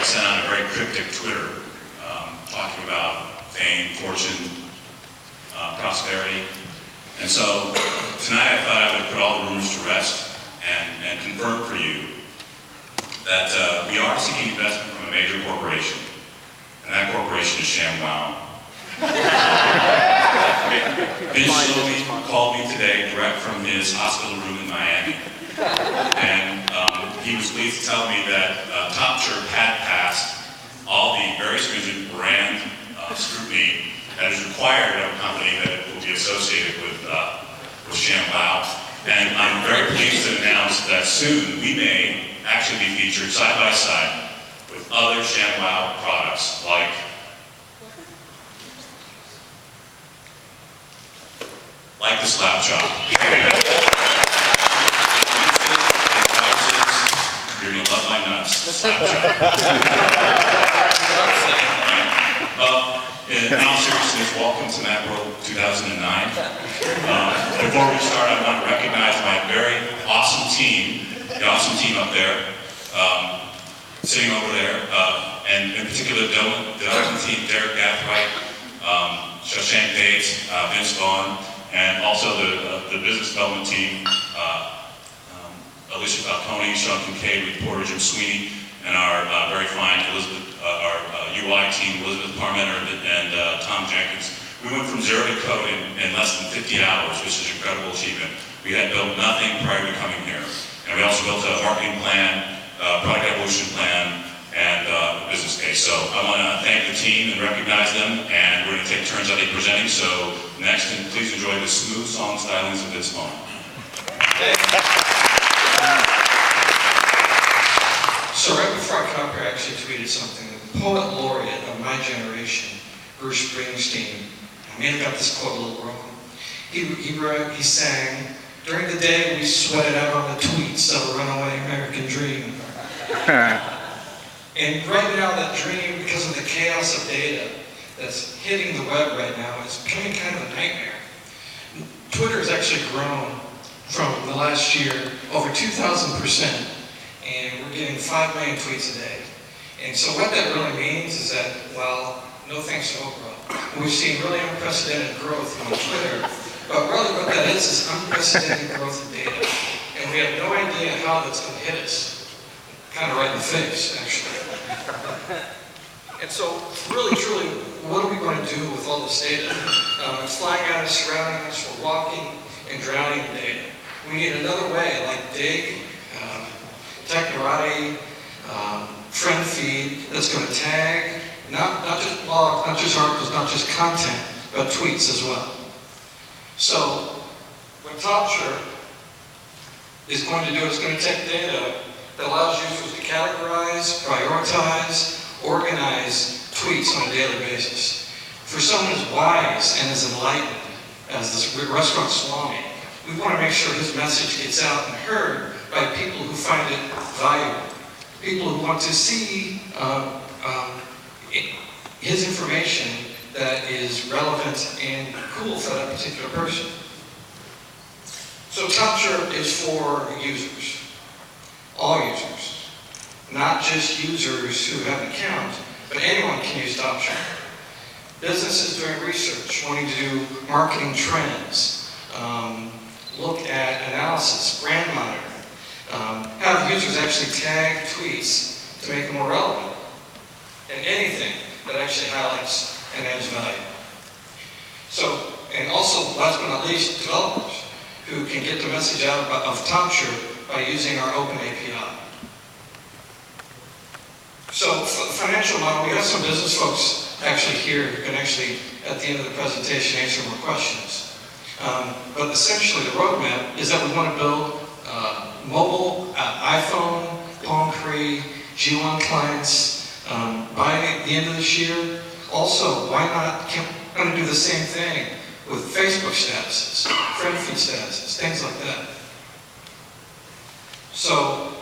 sent out a very cryptic Twitter talking about fame, fortune, prosperity. And so tonight I thought I would put all the rumors to rest and confirm for you that we are seeking investment from a major corporation, and that corporation is ShamWow. Vince Slowey called me today direct from his hospital room in Miami, and he was pleased to tell me that TopChirp had passed all the very stringent brand scrutiny that is required of a company that will be associated with ShamWow. And I'm very pleased to announce that soon we may actually be featured side by side with other ShamWow products like the slap chop. You're gonna love my nuts, the slap chop. In all seriousness, welcome to Macworld 2009. Before we start, I want to recognize my very awesome team, the awesome team up there, sitting over there, and in particular, the development team, Derek Gathright, Shashank Date, Vince Vaughn, and also the business development team, Alicia Falcone, Shawn Kinkade, reporter Jim Sweeny, and our very fine our UI team, Elizabeth Parmeter and Tom Jenkins. We went from 0 to code in less than 50 hours, which is an incredible achievement. We had built nothing prior to coming here. And we also built a marketing plan, product evolution plan, and a business case. So I want to thank the team and recognize them, and we're going to take turns at presenting. So next, and please enjoy the smooth song stylings of this moment. So right before I come here, I actually tweeted something. The poet laureate of my generation, Bruce Springsteen, I may have got this quote a little wrong. He sang, "During the day we sweated out on the tweets of a runaway American dream." And right now that dream, because of the chaos of data that's hitting the web right now, is becoming kind of a nightmare. Twitter has actually grown from the last year over 2,000%. And we're getting 5 million tweets a day. And so what that really means is that, well, no thanks to Oprah, we've seen really unprecedented growth on Twitter. But really what that is unprecedented growth in data. And we have no idea how that's going to hit us. Kind of right in the face, actually. And so, really, truly, what are we going to do with all this data? It's flying at us, surrounding us, we're walking and drowning in data. We need another way, like Dig, Technorati, friend feed, that's going to tag, not just blogs, not just articles, not just content, but tweets as well. So, what TopChirp is going to do is going to take data that allows users to categorize, prioritize, organize tweets on a daily basis. For someone as wise and as enlightened as this restaurant Sweeny, we want to make sure his message gets out and heard by people who find it valuable, people who want to see his information that is relevant and cool for that particular person. So TopChirp is for users, all users, not just users who have an account, but anyone can use TopChirp. Businesses doing research, wanting to do marketing trends, look at analysis, brand monitoring, have users actually tag tweets to make them more relevant, and anything that actually highlights and adds value. So, and also, last but not least, developers who can get the message out of TopChirp by using our open API. So, for the financial model, we have some business folks actually here who can actually, at the end of the presentation, answer more questions. But essentially, the roadmap is that we want to build mobile, iPhone, Palm Pre, G1 clients by the end of this year. Also, why not, we're going to do the same thing with Facebook statuses, friend feed statuses, things like that. So,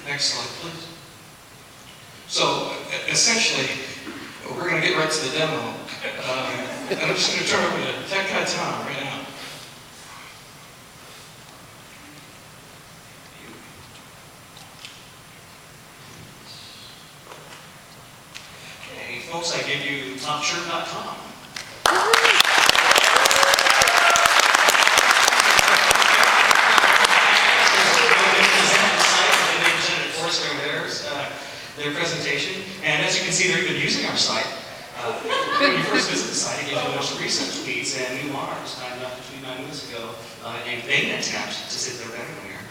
next slide, please. So, essentially, we're going to get right to the demo. And I'm just going to turn over to Tech Guy Tom right now. folks, I give you TopChirp.com. Their presentation, and as you can see, they're even using our site. When you first visit the site, it gives you the most recent tweets and new models. Signed up between 9 minutes ago, and they didn't attempt to say they're better than we are.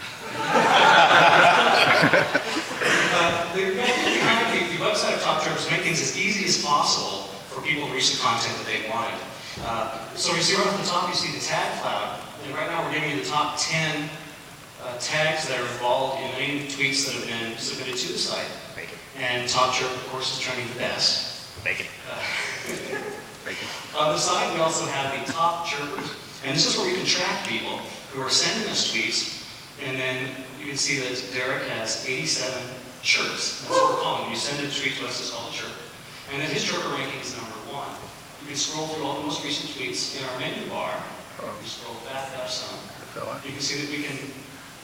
The website of TopChirp is make things as easy as possible for people to reach the content that they wanted. So you see right at the top, you see the tag cloud, and right now we're giving you the top 10 tags that are involved in any tweets that have been submitted to the site. And TopChirp, of course, is trending the best. Bacon. On the side, we also have the top chirpers. And this is where we can track people who are sending us tweets. And then you can see that Derek has 87 chirps. That's what we're calling them. You send a tweet to us, it's called a chirp. And then his chirper ranking is number 1. You can scroll through all the most recent tweets in our menu bar. You scroll back up some. You can see that we can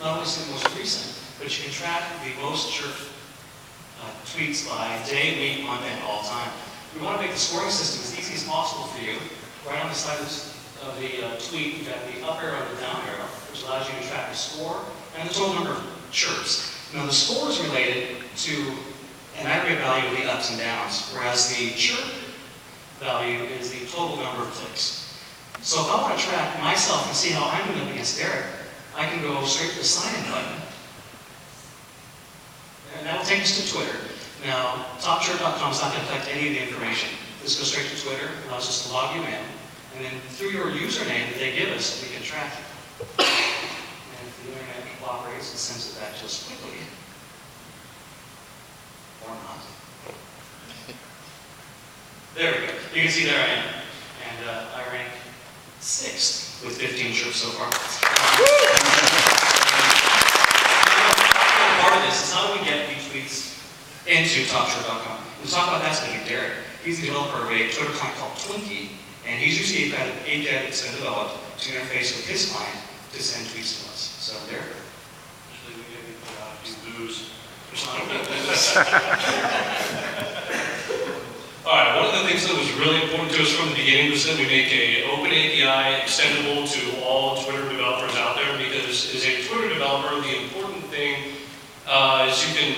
not only see the most recent, but you can track the most chirped tweets by day, week, month, and all time. We want to make the scoring system as easy as possible for you. Right on the side of the tweet, you've got the up arrow and the down arrow, which allows you to track the score and the total number of chirps. Now the score is related to an aggregate value of the ups and downs, whereas the chirp value is the total number of clicks. So if I want to track myself and see how I'm doing up against Derek, I can go straight to the sign-in button. And that will take us to Twitter. Now, TopChirp.com is not going to collect any of the information. This goes straight to Twitter, allows us to log you in, and then through your username that they give us, we can track it. And if the internet cooperates, it sends it back to us quickly. Or not. There we go. You can see there I am. And I rank 6th with 15 chirps so far. Part of this is how do we get these tweets into TopChirp.com. We'll talk about that today with Derek. He's the developer of a Twitter client called Twinkie, and he's using API that's been developed to interface with his client to send tweets to us. So, Derek. Usually we get people out to booze. All right, one of the things that was really important to us from the beginning was that we make an open API extendable to all Twitter developers out there, because as a Twitter developer, the important thing is you can,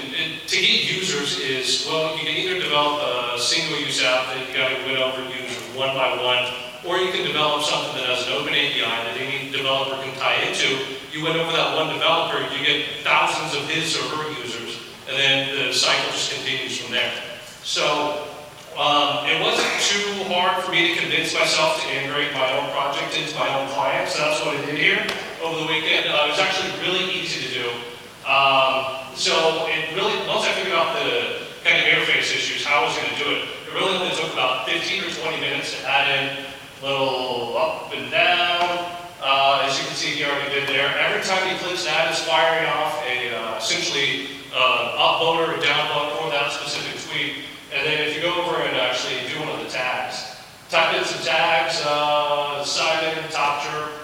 to get users is, well, you can either develop a single-use app that you got to win over users one by one, or you can develop something that has an open API that any developer can tie into. You win over that one developer, you get thousands of his or her users, and then the cycle just continues from there. So it wasn't too hard for me to convince myself to integrate my own project into my own client, so that's what I did here over the weekend. It was actually really easy to do. So it really, once I figured out the kind of interface issues, how I was going to do it, it really only took about 15 or 20 minutes to add in a little up and down. As you can see, he already did there. Every time he clicks that, it's firing off a essentially upvote or a downvote for that specific tweet. And then if you go over and actually do one of the tags, type in some tags, sign in, TopChirp,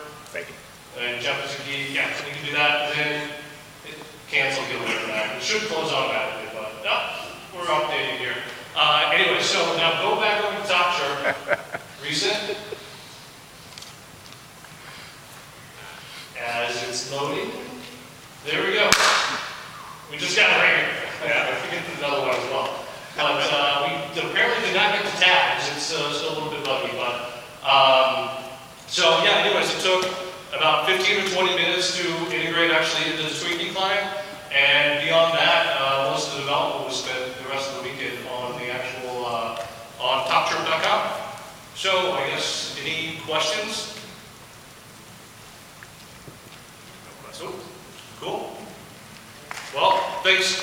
and jump into key, yeah, you can do that. And then cancel, get away from that. It should close automatically, but we're updating here. Anyway, so now go back over to TopChirp, reset. As it's loading, there we go. We just got a ring. Yeah, I forget another one as well. But we apparently did not get the tags. It's still a little bit buggy, but so yeah. Anyways, it took about 15 or 20 minutes to integrate actually into the Twinkie client, and beyond that, most of the development was spent the rest of the weekend on the actual on TopChirp.com. So I guess any questions? Cool. Well, thanks.